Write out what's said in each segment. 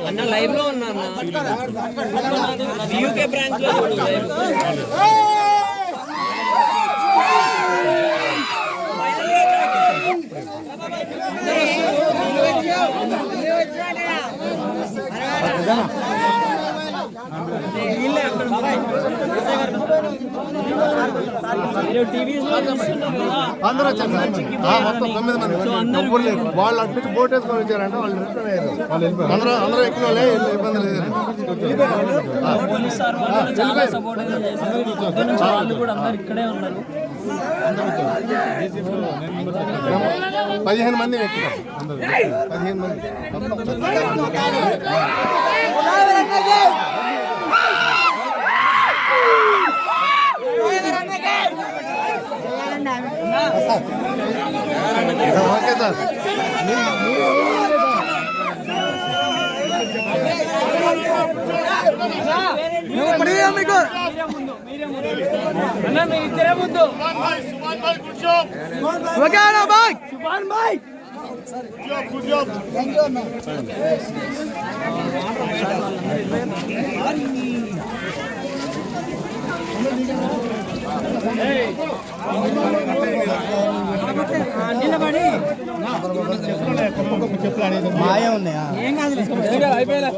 అన్న లైవ్ లో ఉన్నా యూకే బ్రాంచ్ లో అందరూ వచ్చారు మొత్తం 9 మంది ఎవ్వరు లేరు. వాళ్ళు అటు బోట్ వేసుకొని వచ్చారంటే వాళ్ళు రిటర్న్ అయ్యారు. అందరూ ఎక్కువ ఇబ్బంది లేదు. 15 మంది ఎక్కుతారు. 15 మంది ఓకే సార్. మాయా ఉన్నాయా? ఏం కాదు అయిపోయా.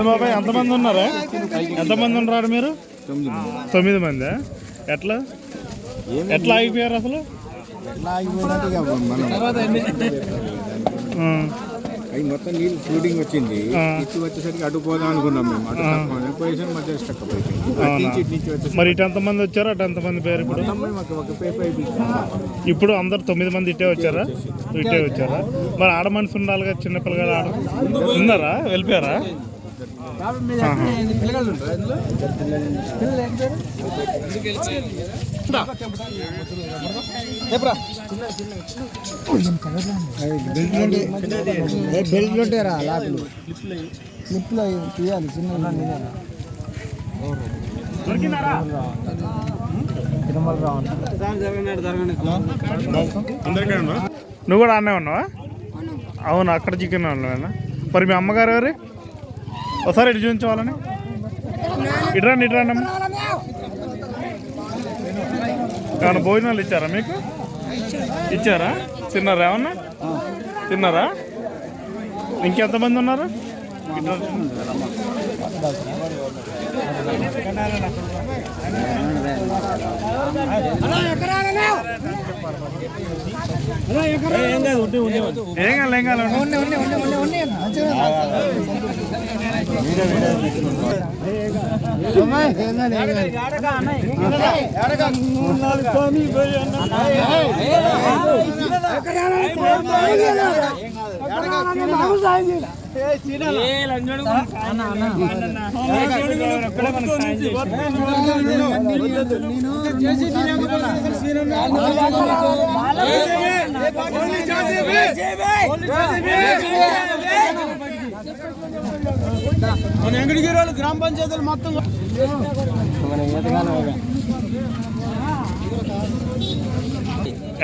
బాబాయ్ ఎంతమంది ఉన్నారా? ఎంతమంది ఉన్నారు మీరు? 9 మంది. ఎట్లా ఆగిపోయారు అసలు? అవి మొత్తం నీళ్ళు ఫ్లూటింగ్ వచ్చింది. ఇటు వచ్చేసరికి అటు పోదాం అనుకున్నాం మేము. అటు పొజిషన్ మధ్య స్టక్ అయిపోయింది. మరి ఇటు ఎంతమంది వచ్చారు, అటు ఎంతమంది పేరు? ఇప్పుడు అందరు 9 మంది ఇట్టే వచ్చారా? ఇట్టే వచ్చారా? మరి ఆడ మనిషి ఉండాలిగా, చిన్నపిల్లగా ఆడ ఉన్నారా? వెళ్ళిపోయారా? బెల్ట్లు ఉంటారా? లాకులు లిప్లో తీయాలి. చిన్న నువ్వు కూడా ఆడనే ఉన్నావా? అవును, అక్కడ చికెన్ ఉన్నావేనా? మరి మీ అమ్మగారు ఎవరు? ఒకసారి ఇటు చూపించవాలని. ఇటురండి అమ్మ. ఏమన్నా భోజనాలు ఇచ్చారా మీకు? ఇచ్చారా? తిన్నారా? ఏమన్నా తిన్నారా? ఇంకెంతమంది ఉన్నారు? ఏం కాదు. మన వెంకటగిరి వాళ్ళు గ్రామ పంచాయతీలు మొత్తం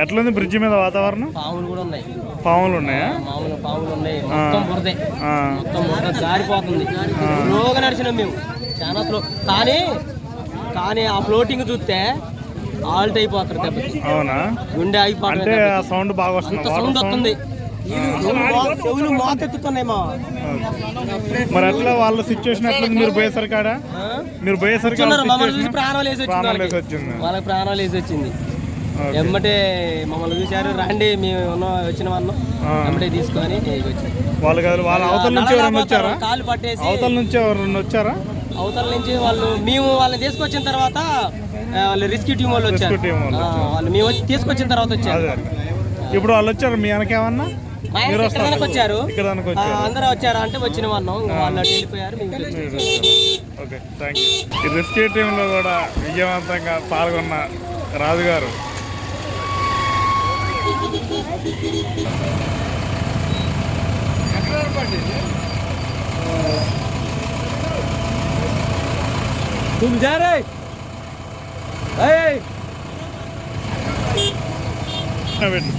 ఎట్లుంది బ్రిడ్జి మీద వాతావరణం? పాములు కూడా ఉన్నాయి. పాములు ఉన్నాయా? పాములు ఉన్నాయి. మొత్తం బురదే, మొత్తం బురద జారిపోతుంది. స్లోగా నడిచినాం మేము, చాలా స్లో. కానీ ఆ ఫ్లోటింగ్ చూస్తే ఆల్ట్ అయిపోతారు దెబ్బకి. అవునా? గుండె అయిపోతుంది. సౌండ్ బాగా వస్తుంది. సౌండ్ వస్తుంది. చెవులు మోకెత్తుతున్నాయి మా. మరి అట్లా వాళ్ళ సిచ్యువేషన్ ఎట్లుంది? మీరు పోయేసరికి ప్రాణాలు వేసి వచ్చింది. వాళ్ళకి ప్రాణాలు వేసి వచ్చింది. ఎమ్మటే మమ్మల్ని చూశారు, రండి మేము వచ్చిన వాళ్ళం ఎమ్మటే తీసుకొని వాళ్ళు కాదు. వాళ్ళ అవతల నుంచి ఎవరన్నా వచ్చారా? కాలు పట్టేసి అవతల నుంచి ఎవరన్నా వచ్చారా? అవతల నుంచి మేము వాళ్ళని తీసుకొచ్చిన తర్వాత వాళ్ళు రెస్క్యూ టీం వాళ్ళు వచ్చారు. వాళ్ళు మేము తీసుకొచ్చిన తర్వాత వచ్చారు. ఇప్పుడు వాళ్ళు వచ్చారు మీ వెనకేమన్నా? మా ఆయన మీరు ఇక్కడ దానికి వచ్చారు, ఇక్కడ దానికి వచ్చారు. అందరూ వచ్చారా అంటే వచ్చిన వాళ్ళం, ఇంకా వాళ్ళు అటు వెళ్ళిపోయారు, మేము ఇటు వచ్చాము. Okay, thank you. ఈ రెస్క్యూ టీంలో కూడా విజయవంతంగా పాల్గొన్న రాజుగారు. तुम जा रहे? పెట్టు.